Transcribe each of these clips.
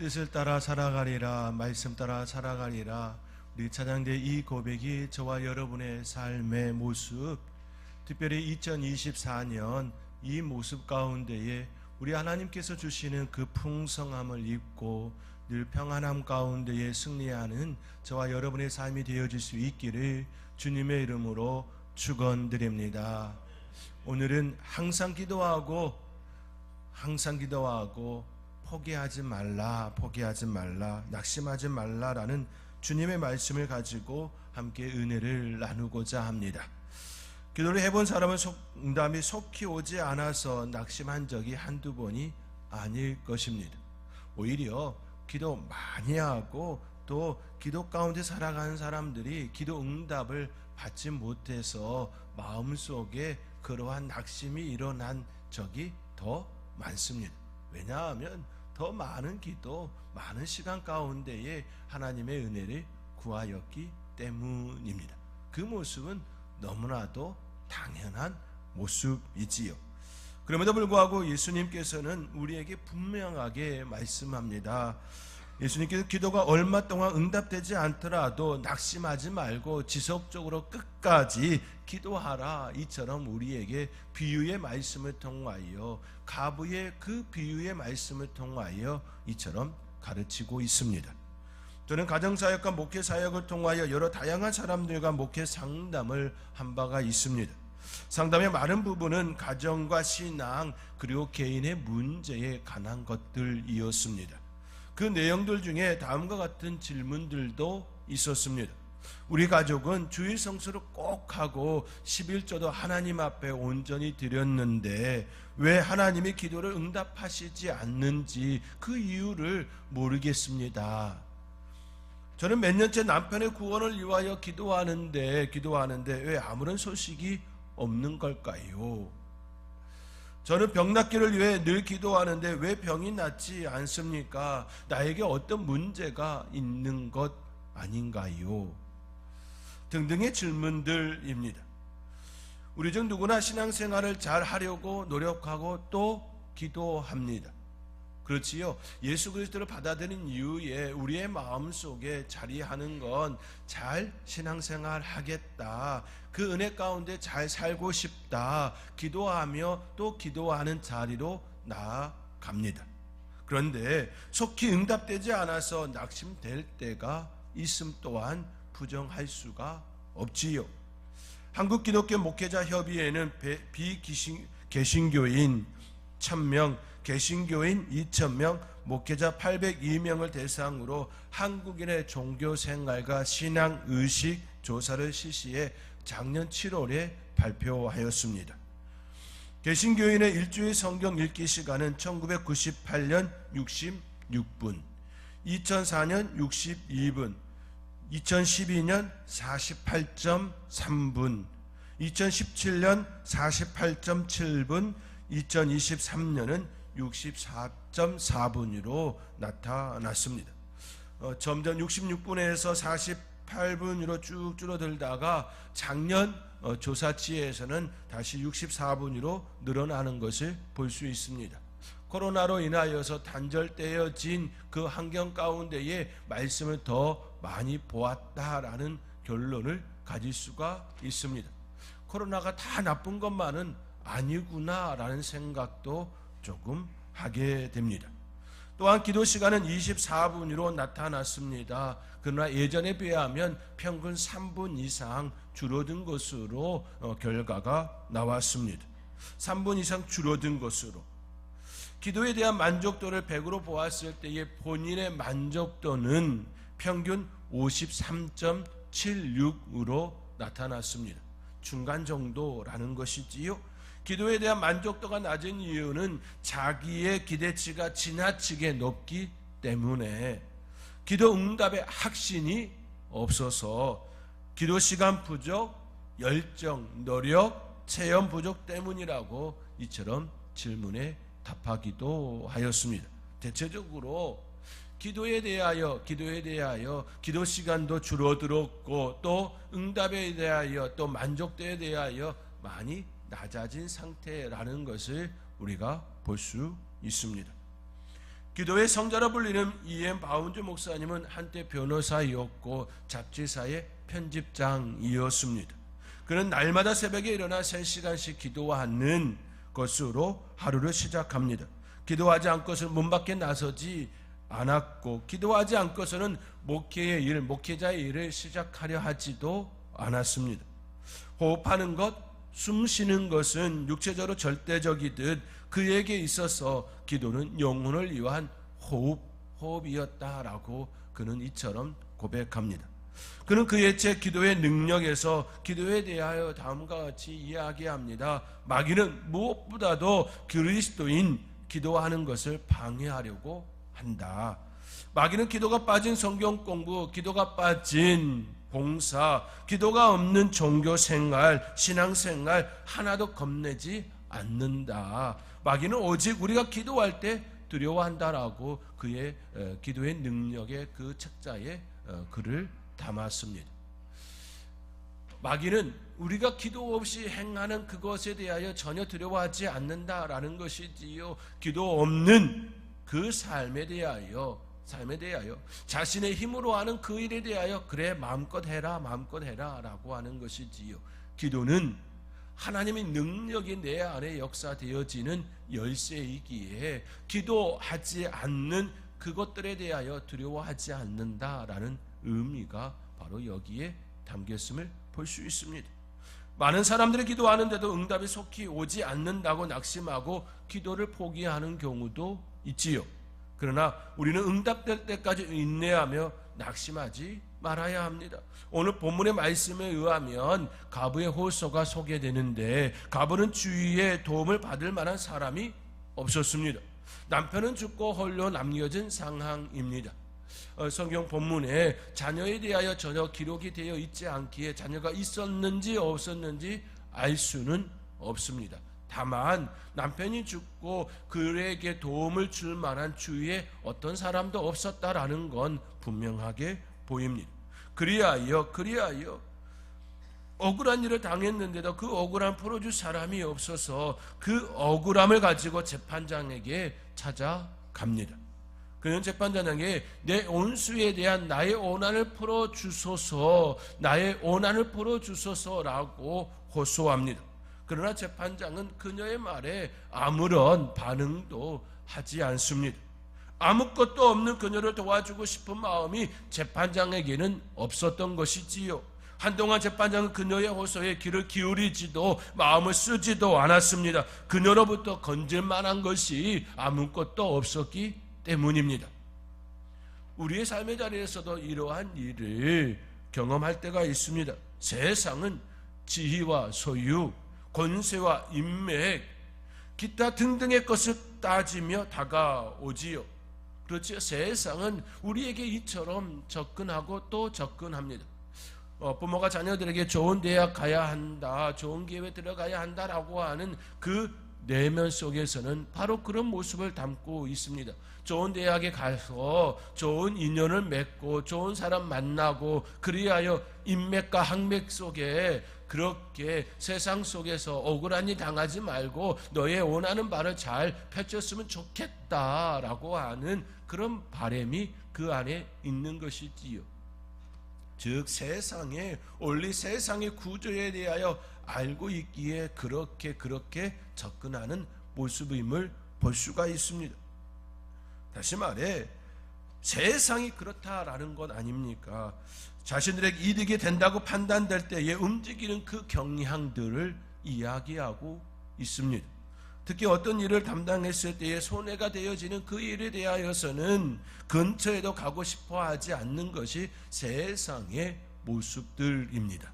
뜻을 따라 살아가리라, 말씀 따라 살아가리라. 우리 찬양대 이 고백이 저와 여러분의 삶의 모습, 특별히 2024년 이 모습 가운데에 우리 하나님께서 주시는 그 풍성함을 입고 늘 평안함 가운데에 승리하는 저와 여러분의 삶이 되어질 수 있기를 주님의 이름으로 축원드립니다. 오늘은 항상 기도하고 포기하지 말라, 낙심하지 말라라는 주님의 말씀을 가지고 함께 은혜를 나누고자 합니다. 기도를 해본 사람은 응답이 속히 오지 않아서 낙심한 적이 한두 번이 아닐 것입니다. 오히려 기도 많이 하고 또 기도 가운데 살아가는 사람들이 기도 응답을 받지 못해서 마음속에 그러한 낙심이 일어난 적이 더 많습니다. 왜냐하면 더 많은 기도, 많은 시간 가운데에 하나님의 은혜를 구하였기 때문입니다. 그 모습은 너무나도 당연한 모습이지요. 그럼에도 불구하고 예수님께서는 우리에게 분명하게 말씀합니다. 예수님께서 기도가 얼마 동안 응답되지 않더라도 낙심하지 말고 지속적으로 끝까지 기도하라, 이처럼 우리에게 비유의 말씀을 통하여, 가부의 그 비유의 말씀을 통하여 이처럼 가르치고 있습니다. 저는 가정사역과 목회사역을 통하여 여러 다양한 사람들과 목회 상담을 한 바가 있습니다. 상담의 많은 부분은 가정과 신앙 그리고 개인의 문제에 관한 것들이었습니다. 그 내용들 중에 다음과 같은 질문들도 있었습니다. 우리 가족은 주일 성수를 꼭 하고 11조도 하나님 앞에 온전히 드렸는데 왜 하나님이 기도를 응답하시지 않는지 그 이유를 모르겠습니다. 저는 몇 년째 남편의 구원을 위하여 기도하는데 왜 아무런 소식이 없는 걸까요? 저는 병 낫기를 위해 늘 기도하는데 왜 병이 낫지 않습니까? 나에게 어떤 문제가 있는 것 아닌가요? 등등의 질문들입니다. 우리 중 누구나 신앙생활을 잘 하려고 노력하고 또 기도합니다. 그렇지요. 예수 그리스도를 받아들인 이후에 우리의 마음속에 자리하는 건 잘 신앙생활 하겠다, 그 은혜 가운데 잘 살고 싶다, 기도하며 또 기도하는 자리로 나아갑니다. 그런데 속히 응답되지 않아서 낙심될 때가 있음 또한 부정할 수가 없지요. 한국기독교 목회자협의회는 비개신교인 1000명, 개신교인 2000명, 목회자 802명을 대상으로 한국인의 종교생활과 신앙의식 조사를 실시해 작년 7월에 발표하였습니다. 개신교인의 일주일 성경 읽기 시간은 1998년 66분, 2004년 62분, 2012년 48.3분, 2017년 48.7분, 2023년은 64.4분으로 나타났습니다. 점점 66분에서 48분으로 쭉 줄어들다가 작년 조사치에서는 다시 64분으로 늘어나는 것을 볼 수 있습니다. 코로나로 인하여서 단절되어진 그 환경 가운데에 말씀을 더 많이 보았다라는 결론을 가질 수가 있습니다. 코로나가 다 나쁜 것만은 아니구나라는 생각도 조금 하게 됩니다. 또한 기도 시간은 24분으로 나타났습니다. 그러나 예전에 비하면 평균 3분 이상 줄어든 것으로 결과가 나왔습니다. 3분 이상 줄어든 것으로. 기도에 대한 만족도를 100으로 보았을 때의 본인의 만족도는 평균 53.76으로 나타났습니다. 중간 정도라는 것이지요. 기도에 대한 만족도가 낮은 이유는 자기의 기대치가 지나치게 높기 때문에, 기도 응답의 확신이 없어서 기도 시간 부족, 열정, 노력, 체험 부족 때문이라고 이처럼 질문에 답하기도 하였습니다. 대체적으로 기도에 대하여 기도 시간도 줄어들었고 또 응답에 대하여 또 만족도에 대하여 많이 낮아진 상태라는 것을 우리가 볼 수 있습니다. 기도의 성자라 불리는 E.M. 바운즈 목사님은 한때 변호사이었고 잡지사의 편집장이었습니다. 그는 날마다 새벽에 일어나 3시간씩 기도하는 것으로 하루를 시작합니다. 기도하지 않고서는 문 밖에 나서지 않았고, 기도하지 않고서는 목회의 일, 목회자의 일을 시작하려 하지도 않았습니다. 호흡하는 것, 숨 쉬는 것은 육체적으로 절대적이듯 그에게 있어서 기도는 영혼을 위한 호흡이었다라고 그는 이처럼 고백합니다. 그는 그의 제 기도의 능력에서 기도에 대하여 다음과 같이 이야기합니다. 마귀는 무엇보다도 그리스도인 기도하는 것을 방해하려고 한다. 마귀는 기도가 빠진 성경 공부, 기도가 빠진 봉사, 기도가 없는 종교 생활, 신앙 생활 하나도 겁내지 않는다. 마귀는 오직 우리가 기도할 때 두려워한다라고 그의 기도의 능력의 그 책자에 글을 담았습니다. 마귀는 우리가 기도 없이 행하는 그것에 대하여 전혀 두려워하지 않는다라는 것이지요. 기도 없는 그 삶에 대하여 자신의 힘으로 하는 그 일에 대하여 그래 마음껏 해라 라고 하는 것이지요. 기도는 하나님의 능력이 내 안에 역사되어지는 열쇠이기에 기도하지 않는 그것들에 대하여 두려워하지 않는다라는 의미가 바로 여기에 담겼음을 볼 수 있습니다. 많은 사람들이 기도하는데도 응답이 속히 오지 않는다고 낙심하고 기도를 포기하는 경우도 있지요. 그러나 우리는 응답될 때까지 인내하며 낙심하지 말아야 합니다. 오늘 본문의 말씀에 의하면 가부의 호소가 소개되는데, 가부는 주위에 도움을 받을 만한 사람이 없었습니다. 남편은 죽고 홀로 남겨진 상황입니다. 성경 본문에 자녀에 대하여 전혀 기록이 되어 있지 않기에 자녀가 있었는지 없었는지 알 수는 없습니다. 다만 남편이 죽고 그에게 도움을 줄 만한 주위에 어떤 사람도 없었다라는 건 분명하게 보입니다. 그리하여 억울한 일을 당했는데도 그 억울함 풀어줄 사람이 없어서 그 억울함을 가지고 재판장에게 찾아갑니다. 그는 재판장에게 내 온수에 대한 나의 오난을 풀어주소서라고 호소합니다. 그러나 재판장은 그녀의 말에 아무런 반응도 하지 않습니다. 아무것도 없는 그녀를 도와주고 싶은 마음이 재판장에게는 없었던 것이지요. 한동안 재판장은 그녀의 호소에 귀를 기울이지도 마음을 쓰지도 않았습니다. 그녀로부터 건질 만한 것이 아무것도 없었기 때문입니다. 우리의 삶의 자리에서도 이러한 일을 경험할 때가 있습니다. 세상은 지위와 소유, 권세와 인맥, 기타 등등의 것을 따지며 다가오지요. 그렇죠. 세상은 우리에게 이처럼 접근하고 또 접근합니다. 부모가 자녀들에게 좋은 대학 가야 한다, 좋은 기회에 들어가야 한다라고 하는 그 내면 속에서는 바로 그런 모습을 담고 있습니다. 좋은 대학에 가서 좋은 인연을 맺고 좋은 사람 만나고 그리하여 인맥과 학맥 속에 그렇게 세상 속에서 억울한 일 당하지 말고 너의 원하는 바를 잘 펼쳤으면 좋겠다라고 하는 그런 바람이 그 안에 있는 것이지요. 즉 세상의 원리, 세상의 구조에 대하여 알고 있기에 그렇게 접근하는 모습임을 볼 수가 있습니다. 다시 말해 세상이 그렇다라는 것 아닙니까? 자신들에게 이득이 된다고 판단될 때에 움직이는 그 경향들을 이야기하고 있습니다. 특히 어떤 일을 담당했을 때에 손해가 되어지는 그 일에 대하여서는 근처에도 가고 싶어 하지 않는 것이 세상의 모습들입니다.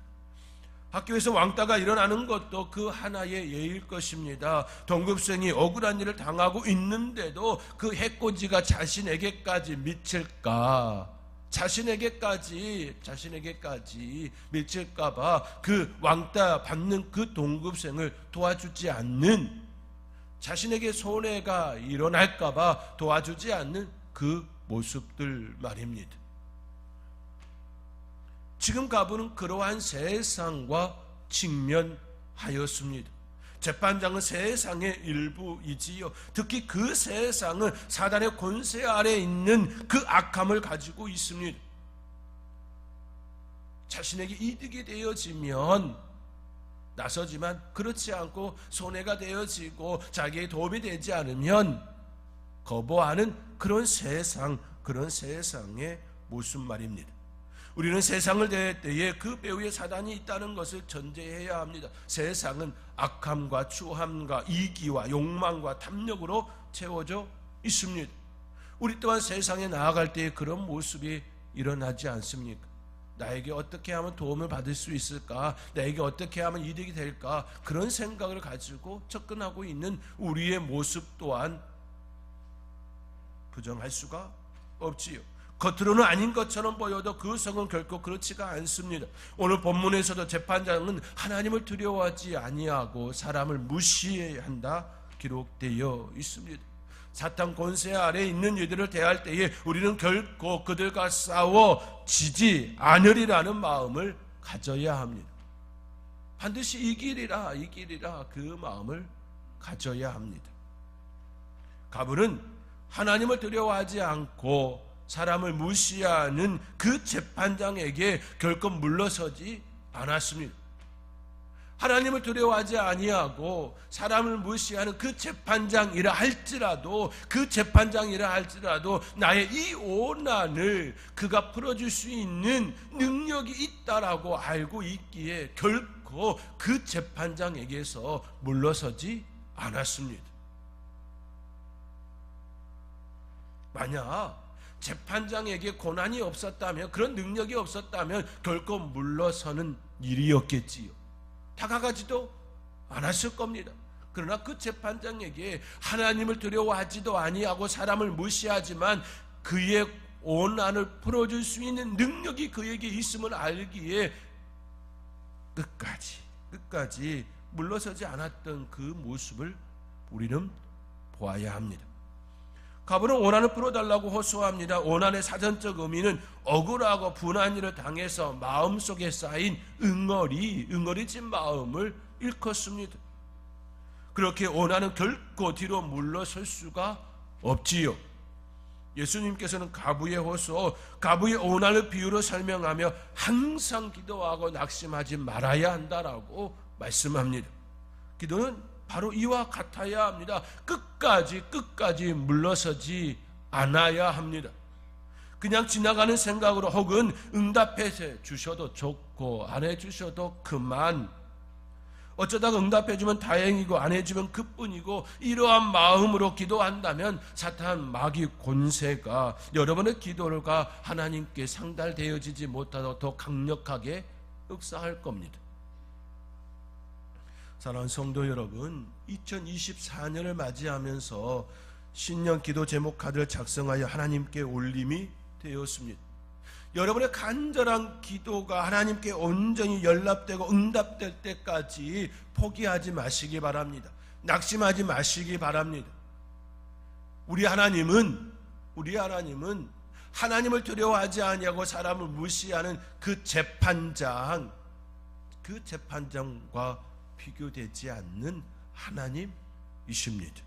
학교에서 왕따가 일어나는 것도 그 하나의 예일 것입니다. 동급생이 억울한 일을 당하고 있는데도 그 해코지가 자신에게까지 미칠까, 자신에게까지 미칠까봐 그 왕따 받는 그 동급생을 도와주지 않는, 자신에게 손해가 일어날까봐 도와주지 않는 그 모습들 말입니다. 지금 가부는 그러한 세상과 직면하였습니다. 재판장은 세상의 일부이지요. 특히 그 세상은 사단의 권세 아래 있는 그 악함을 가지고 있습니다. 자신에게 이득이 되어지면 나서지만 그렇지 않고 손해가 되어지고 자기의 도움이 되지 않으면 거부하는 그런 세상의 모습 말입니다. 우리는 세상을 대할 때에 그 배후에 사단이 있다는 것을 전제해야 합니다. 세상은 악함과 추함과 이기와 욕망과 탐욕으로 채워져 있습니다. 우리 또한 세상에 나아갈 때에 그런 모습이 일어나지 않습니까? 나에게 어떻게 하면 도움을 받을 수 있을까? 나에게 어떻게 하면 이득이 될까? 그런 생각을 가지고 접근하고 있는 우리의 모습 또한 부정할 수가 없지요. 겉으로는 아닌 것처럼 보여도 그 성은 결코 그렇지가 않습니다. 오늘 본문에서도 재판장은 하나님을 두려워하지 아니하고 사람을 무시해야 한다 기록되어 있습니다. 사탄 권세 아래 있는 이들을 대할 때에 우리는 결코 그들과 싸워 지지 않으리라는 마음을 가져야 합니다. 반드시 이기리라 그 마음을 가져야 합니다. 가브는 하나님을 두려워하지 않고 사람을 무시하는 그 재판장에게 결코 물러서지 않았습니다. 하나님을 두려워하지 아니하고 사람을 무시하는 그 재판장이라 할지라도 나의 이 오난을 그가 풀어줄 수 있는 능력이 있다라고 알고 있기에 결코 그 재판장에게서 물러서지 않았습니다. 만약 재판장에게 고난이 없었다면, 그런 능력이 없었다면 결코 물러서는 일이었겠지요. 다가가지도 않았을 겁니다. 그러나 그 재판장에게 하나님을 두려워하지도 아니하고 사람을 무시하지만 그의 오난을 풀어줄 수 있는 능력이 그에게 있음을 알기에 끝까지 물러서지 않았던 그 모습을 우리는 보아야 합니다. 가브는 오난을 풀어달라고 호소합니다. 오난의 사전적 의미는 억울하고 분한 일을 당해서 마음속에 쌓인 응어리진 마음을 일컫습니다. 그렇게 오난은 결코 뒤로 물러설 수가 없지요. 예수님께서는 가부의 호소, 가부의 오난을 비유로 설명하며 항상 기도하고 낙심하지 말아야 한다라고 말씀합니다. 기도는 바로 이와 같아야 합니다. 끝까지 물러서지 않아야 합니다. 그냥 지나가는 생각으로 혹은 응답해 주셔도 좋고 안 해주셔도 그만, 어쩌다가 응답해주면 다행이고 안 해주면 그뿐이고, 이러한 마음으로 기도한다면 사탄 마귀 권세가 여러분의 기도가 하나님께 상달되어지지 못하도록 더 강력하게 역사할 겁니다. 사랑하는 성도 여러분, 2024년을 맞이하면서 신년 기도 제목 카드를 작성하여 하나님께 올림이 되었습니다. 여러분의 간절한 기도가 하나님께 온전히 연락되고 응답될 때까지 포기하지 마시기 바랍니다. 낙심하지 마시기 바랍니다. 우리 하나님은 하나님을 두려워하지 아니하고 사람을 무시하는 그 재판장과 비교되지 않는 하나님이십니다.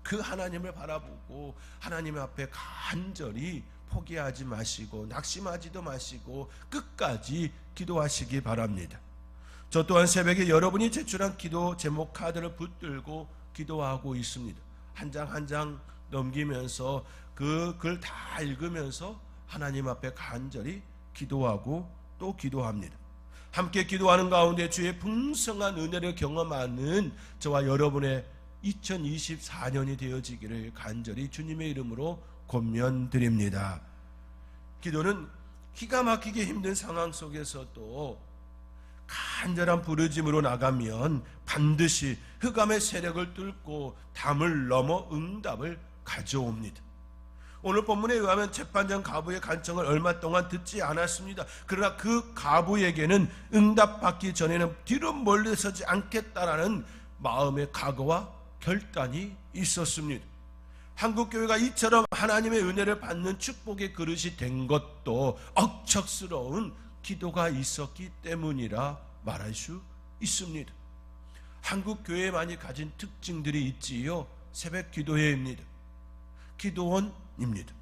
그 하나님을 바라보고 하나님 앞에 간절히 포기하지 마시고 낙심하지도 마시고 끝까지 기도하시기 바랍니다. 저 또한 새벽에 여러분이 제출한 기도 제목 카드를 붙들고 기도하고 있습니다. 한 장 한 장 넘기면서 그 글 다 읽으면서 하나님 앞에 간절히 기도하고 또 기도합니다. 함께 기도하는 가운데 주의 풍성한 은혜를 경험하는 저와 여러분의 2024년이 되어지기를 간절히 주님의 이름으로 권면드립니다. 기도는 기가 막히게 힘든 상황 속에서도 간절한 부르짐으로 나가면 반드시 흑암의 세력을 뚫고 담을 넘어 응답을 가져옵니다. 오늘 본문에 의하면 재판장 가부의 간청을 얼마 동안 듣지 않았습니다. 그러나 그 가부에게는 응답받기 전에는 뒤로 멀리서지 않겠다라는 마음의 각오와 결단이 있었습니다. 한국교회가 이처럼 하나님의 은혜를 받는 축복의 그릇이 된 것도 억척스러운 기도가 있었기 때문이라 말할 수 있습니다. 한국 교회만이 가진 특징들이 있지요. 새벽 기도회입니다. 기도원입니다.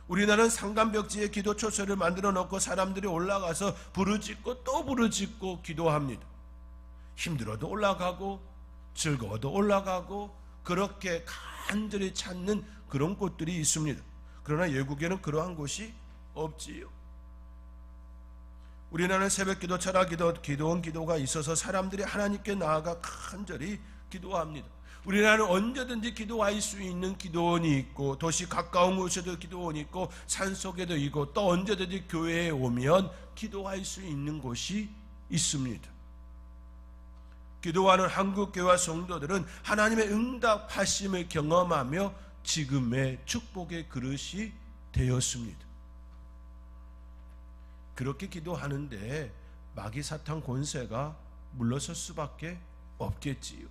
우리나라는 상간벽지에 기도 초소를 만들어 놓고 사람들이 올라가서 부르짖고 또 부르짖고 기도합니다. 힘들어도 올라가고 즐거워도 올라가고 그렇게 간절히 찾는 그런 곳들이 있습니다. 그러나 외국에는 그러한 곳이 없지요. 우리나라는 새벽기도, 철학기도, 기도원 기도가 있어서 사람들이 하나님께 나아가 간절히 기도합니다. 우리나라는 언제든지 기도할 수 있는 기도원이 있고 도시 가까운 곳에도 기도원이 있고 산속에도 있고 또 언제든지 교회에 오면 기도할 수 있는 곳이 있습니다. 기도하는 한국교회와 성도들은 하나님의 응답하심을 경험하며 지금의 축복의 그릇이 되었습니다. 그렇게 기도하는데 마귀 사탄 권세가 물러설 수밖에 없겠지요.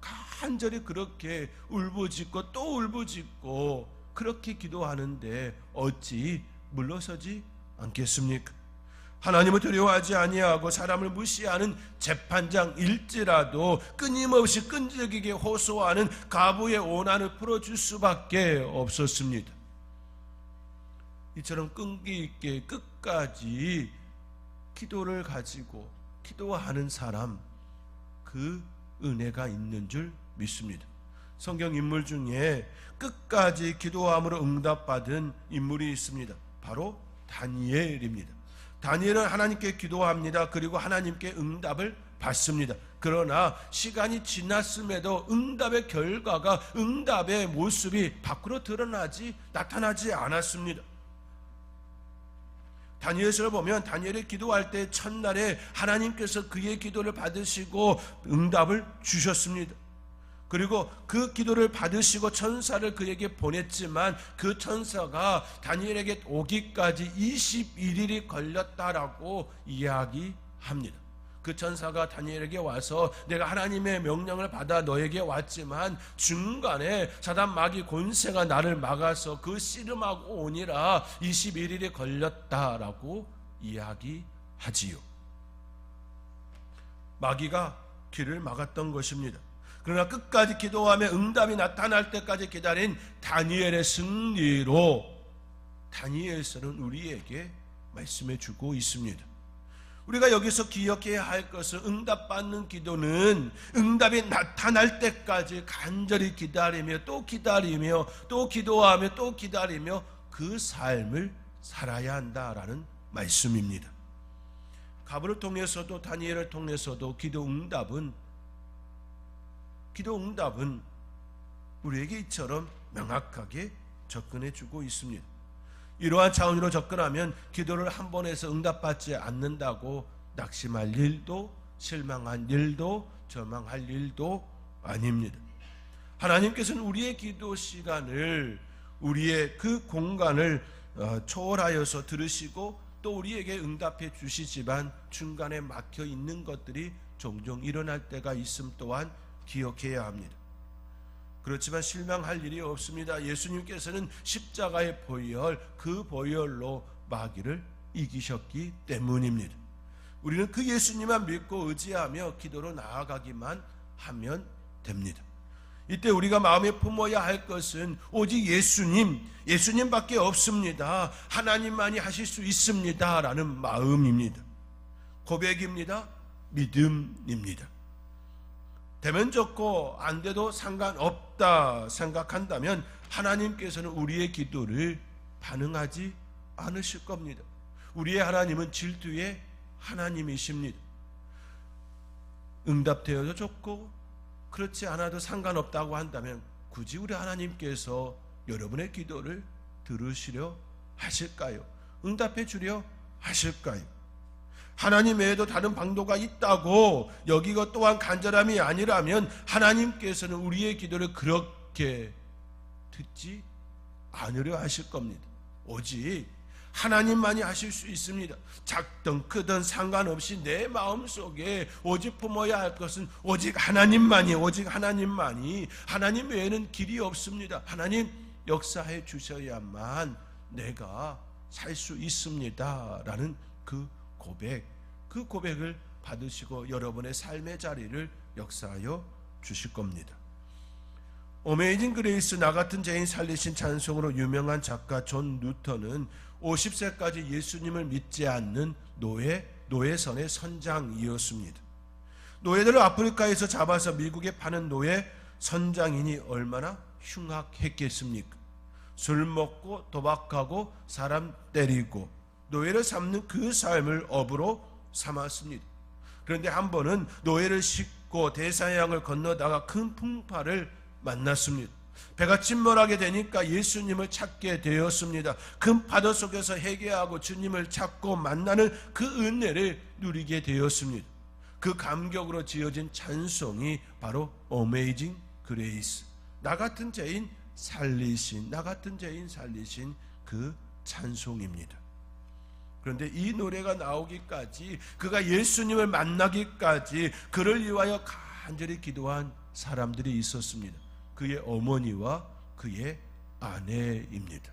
간절히 그렇게 울부짖고 또 울부짖고 그렇게 기도하는데 어찌 물러서지 않겠습니까? 하나님을 두려워하지 아니하고 사람을 무시하는 재판장일지라도 끊임없이 끈질기게 호소하는 가부의 오난을 풀어줄 수밖에 없었습니다. 이처럼 끈기 있게 끝까지 기도를 가지고 기도하는 사람, 그 은혜가 있는 줄 믿습니다. 성경 인물 중에 끝까지 기도함으로 응답받은 인물이 있습니다. 바로 다니엘입니다. 다니엘은 하나님께 기도합니다. 그리고 하나님께 응답을 받습니다. 그러나 시간이 지났음에도 응답의 결과가, 응답의 모습이 밖으로 나타나지 않았습니다. 다니엘서를 보면 다니엘이 기도할 때 첫날에 하나님께서 그의 기도를 받으시고 응답을 주셨습니다. 그리고 그 기도를 받으시고 천사를 그에게 보냈지만 그 천사가 다니엘에게 오기까지 21일이 걸렸다라고 이야기합니다. 그 천사가 다니엘에게 와서 내가 하나님의 명령을 받아 너에게 왔지만 중간에 사단 마귀 권세가 나를 막아서 그 씨름하고 오니라 21일이 걸렸다라고 이야기하지요. 마귀가 길을 막았던 것입니다. 그러나 끝까지 기도하며 응답이 나타날 때까지 기다린 다니엘의 승리로 다니엘서는 우리에게 말씀해 주고 있습니다. 우리가 여기서 기억해야 할 것은 응답받는 기도는 응답이 나타날 때까지 간절히 기다리며 또 기다리며 또 기도하며 또 기다리며 그 삶을 살아야 한다라는 말씀입니다. 가브를 통해서도 다니엘을 통해서도 기도 응답은 우리에게 이처럼 명확하게 접근해 주고 있습니다. 이러한 차원으로 접근하면 기도를 한 번 해서 응답받지 않는다고 낙심할 일도 실망한 일도 절망할 일도 아닙니다. 하나님께서는 우리의 기도 시간을, 우리의 그 공간을 초월하여서 들으시고 또 우리에게 응답해 주시지만 중간에 막혀 있는 것들이 종종 일어날 때가 있음 또한 기억해야 합니다. 그렇지만 실망할 일이 없습니다. 예수님께서는 십자가의 보혈, 그 보혈로 마귀를 이기셨기 때문입니다. 우리는 그 예수님만 믿고 의지하며 기도로 나아가기만 하면 됩니다. 이때 우리가 마음에 품어야 할 것은 오직 예수님밖에 없습니다. 하나님만이 하실 수 있습니다 라는 마음입니다. 고백입니다. 믿음입니다. 되면 좋고 안 돼도 상관없다 생각한다면 하나님께서는 우리의 기도를 반응하지 않으실 겁니다. 우리의 하나님은 질투의 하나님이십니다. 응답되어도 좋고 그렇지 않아도 상관없다고 한다면 굳이 우리 하나님께서 여러분의 기도를 들으시려 하실까요? 응답해 주려 하실까요? 하나님 외에도 다른 방도가 있다고 여기가 또한 간절함이 아니라면 하나님께서는 우리의 기도를 그렇게 듣지 않으려 하실 겁니다. 오직 하나님만이 하실 수 있습니다. 작든 크든 상관없이 내 마음속에 오직 품어야 할 것은 오직 하나님만이, 하나님 외에는 길이 없습니다. 하나님 역사해 주셔야만 내가 살 수 있습니다 라는 그 고백을 받으시고 여러분의 삶의 자리를 역사하여 주실 겁니다. 어메이징 그레이스 나 같은 죄인 살리신 찬송으로 유명한 작가 존 루터는 50세까지 예수님을 믿지 않는 노예선의 선장이었습니다. 노예들을 아프리카에서 잡아서 미국에 파는 노예 선장인이 얼마나 흉악했겠습니까? 술 먹고 도박하고 사람 때리고 노예를 삼는 그 삶을 업으로 삼았습니다. 그런데 한 번은 노예를 싣고 대서양을 건너다가 큰 풍파를 만났습니다. 배가 침몰하게 되니까 예수님을 찾게 되었습니다. 큰 파도 속에서 회개하고 주님을 찾고 만나는 그 은혜를 누리게 되었습니다. 그 감격으로 지어진 찬송이 바로 어메이징 그레이스, 나 같은 죄인 살리신 그 찬송입니다. 그런데 이 노래가 나오기까지, 그가 예수님을 만나기까지 그를 위하여 간절히 기도한 사람들이 있었습니다. 그의 어머니와 그의 아내입니다.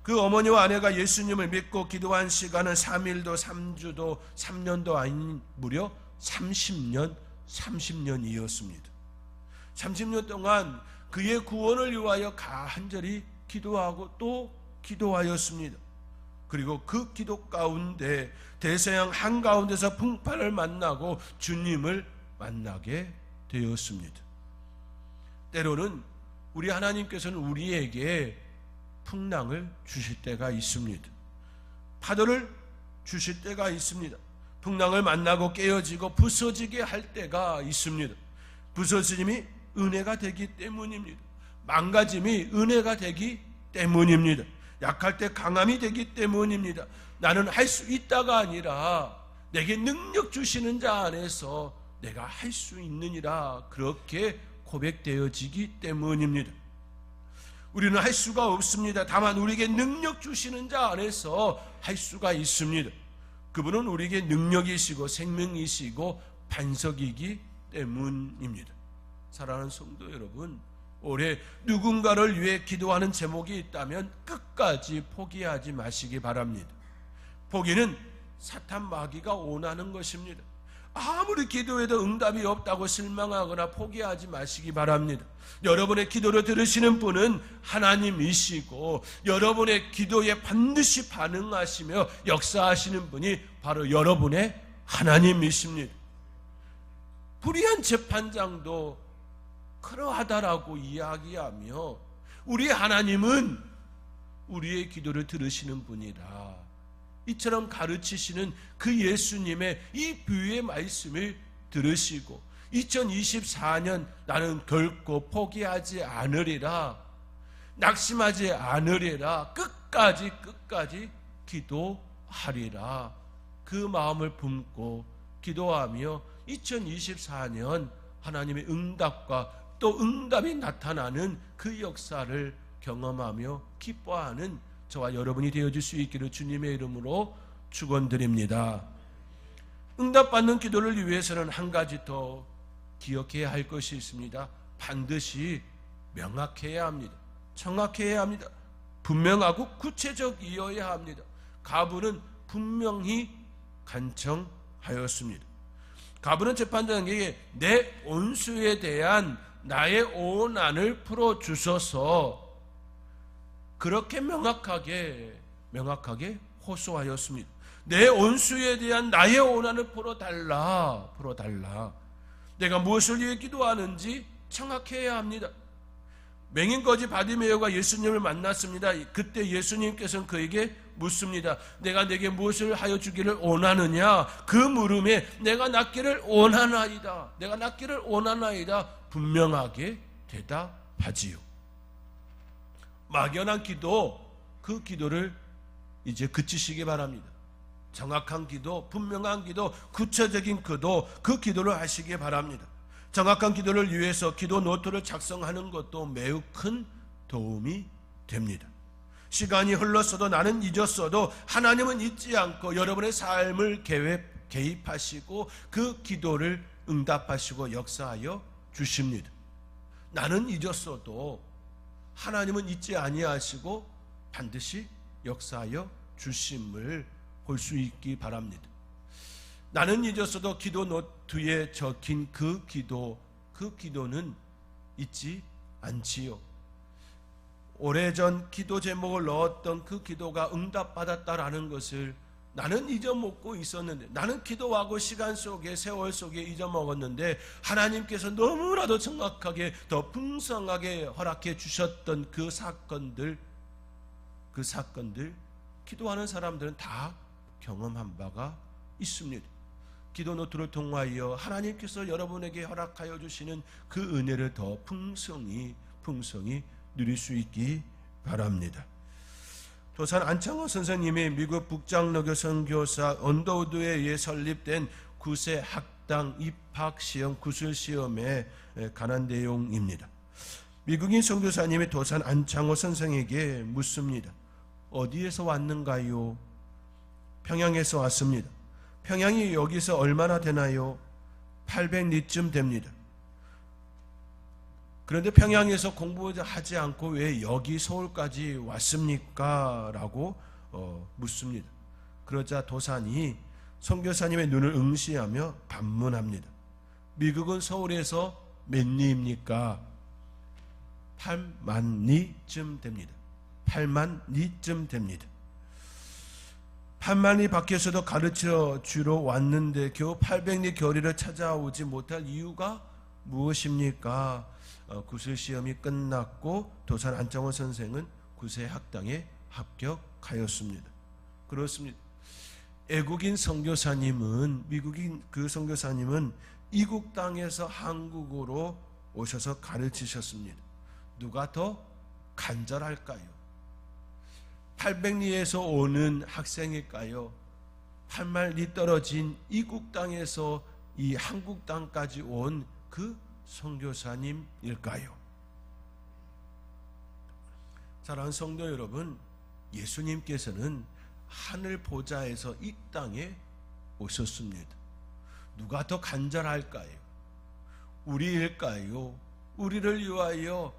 그 어머니와 아내가 예수님을 믿고 기도한 시간은 3일도 3주도 3년도 아닌 무려 30년이었습니다. 30년 동안 그의 구원을 위하여 간절히 기도하고 또 기도하였습니다. 그리고 그 기도 가운데 대서양 한가운데서 풍파를 만나고 주님을 만나게 되었습니다. 때로는 우리 하나님께서는 우리에게 풍랑을 주실 때가 있습니다. 파도를 주실 때가 있습니다. 풍랑을 만나고 깨어지고 부서지게 할 때가 있습니다. 부서짐이 은혜가 되기 때문입니다. 망가짐이 은혜가 되기 때문입니다. 약할 때 강함이 되기 때문입니다. 나는 할 수 있다가 아니라 내게 능력 주시는 자 안에서 내가 할 수 있느니라, 그렇게 고백되어지기 때문입니다. 우리는 할 수가 없습니다. 다만 우리에게 능력 주시는 자 안에서 할 수가 있습니다. 그분은 우리에게 능력이시고 생명이시고 반석이기 때문입니다. 사랑하는 성도 여러분, 올해 누군가를 위해 기도하는 제목이 있다면 끝까지 포기하지 마시기 바랍니다. 포기는 사탄 마귀가 원하는 것입니다. 아무리 기도해도 응답이 없다고 실망하거나 포기하지 마시기 바랍니다. 여러분의 기도를 들으시는 분은 하나님이시고 여러분의 기도에 반드시 반응하시며 역사하시는 분이 바로 여러분의 하나님이십니다. 불의한 재판장도 그러하다라고 이야기하며 우리 하나님은 우리의 기도를 들으시는 분이라, 이처럼 가르치시는 그 예수님의 이 비유의 말씀을 들으시고 2024년 나는 결코 포기하지 않으리라, 낙심하지 않으리라, 끝까지 기도하리라, 그 마음을 품고 기도하며 2024년 하나님의 응답과 또 응답이 나타나는 그 역사를 경험하며 기뻐하는 저와 여러분이 되어줄 수 있기를 주님의 이름으로 축원드립니다. 응답받는 기도를 위해서는 한 가지 더 기억해야 할 것이 있습니다. 반드시 명확해야 합니다. 정확해야 합니다. 분명하고 구체적이어야 합니다. 가브는 분명히 간청하였습니다. 가브는 재판장에게 내 원수에 대한 나의 오난을 풀어주소서, 그렇게 명확하게 호소하였습니다. 내 원수에 대한 나의 오난을 풀어달라. 내가 무엇을 위해 기도하는지 정확해야 합니다. 맹인거지 바디메오가 예수님을 만났습니다. 그때 예수님께서는 그에게 묻습니다. 내가 내게 무엇을 하여 주기를 원하느냐? 그 물음에 내가 낫기를 원하나이다. 분명하게 대답하지요. 막연한 기도, 그 기도를 이제 그치시기 바랍니다. 정확한 기도, 분명한 기도, 구체적인 기도, 그 기도를 하시기 바랍니다. 정확한 기도를 위해서 기도 노트를 작성하는 것도 매우 큰 도움이 됩니다. 시간이 흘렀어도 나는 잊었어도 하나님은 잊지 않고 여러분의 삶을 개입하시고 그 기도를 응답하시고 역사하여 주십니다. 나는 잊었어도 하나님은 잊지 아니하시고 반드시 역사하여 주심을 볼 수 있기 바랍니다. 나는 잊었어도 기도 노트에 적힌 그 기도는 잊지 않지요. 오래전 기도 제목을 넣었던 그 기도가 응답받았다라는 것을 나는 잊어먹고 있었는데, 나는 기도하고 시간 속에, 세월 속에 잊어먹었는데, 하나님께서 너무나도 정확하게 더 풍성하게 허락해 주셨던 그 사건들, 기도하는 사람들은 다 경험한 바가 있습니다. 기도 노트를 통하여 하나님께서 여러분에게 허락하여 주시는 그 은혜를 더 풍성히 누릴 수 있기 바랍니다. 도산 안창호 선생님이 미국 북장로교 선교사 언더우드에 의해 설립된 9세 학당 입학시험 구술시험에 관한 내용입니다. 미국인 선교사님이 도산 안창호 선생에게 묻습니다. 어디에서 왔는가요? 평양에서 왔습니다. 평양이 여기서 얼마나 되나요? 800리쯤 됩니다. 그런데 평양에서 공부하지 않고 왜 여기 서울까지 왔습니까? 라고 묻습니다. 그러자 도산이 선교사님의 눈을 응시하며 반문합니다. 미국은 서울에서 몇 리입니까? 8만 리쯤 됩니다. 8만 리쯤 됩니다. 8만 리 밖에서도 가르쳐 주러 왔는데 겨우 800리 거리를 찾아오지 못할 이유가 무엇입니까? 구술시험이 끝났고 도산 안창호 선생은 9세 학당에 합격하였습니다. 그렇습니다. 애국인 선교사님은, 미국인 그 선교사님은 이국 땅에서 한국으로 오셔서 가르치셨습니다. 누가 더 간절할까요? 800리에서 오는 학생일까요? 8만 리 떨어진 이국 땅에서 이 한국 땅까지 온 그 선교사님일까요? 사랑하는 성도 여러분, 예수님께서는 하늘 보좌에서 이 땅에 오셨습니다. 누가 더 간절할까요? 우리일까요? 우리를 위하여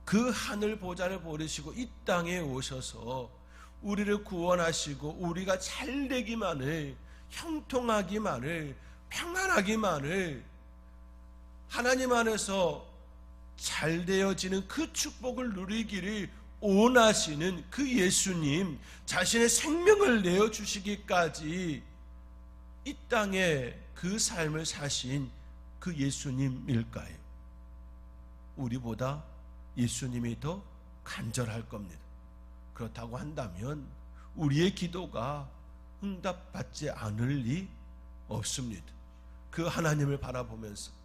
그 하늘 보좌를 버리시고 이 땅에 오셔서 우리를 구원하시고 우리가 잘 되기만을, 형통하기만을, 평안하기만을, 하나님 안에서 잘 되어지는 그 축복을 누리기를 원하시는 그 예수님, 자신의 생명을 내어주시기까지 이 땅에 그 삶을 사신 그 예수님일까요? 우리보다 예수님이 더 간절할 겁니다. 그렇다고 한다면 우리의 기도가 응답받지 않을 리 없습니다. 그 하나님을 바라보면서,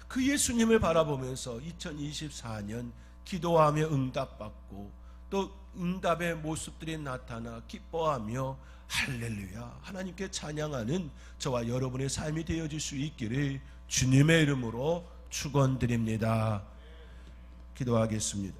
그 예수님을 바라보면서 2024년 기도하며 응답받고 또 응답의 모습들이 나타나 기뻐하며 할렐루야 하나님께 찬양하는 저와 여러분의 삶이 되어질 수 있기를 주님의 이름으로 축원드립니다. 기도하겠습니다.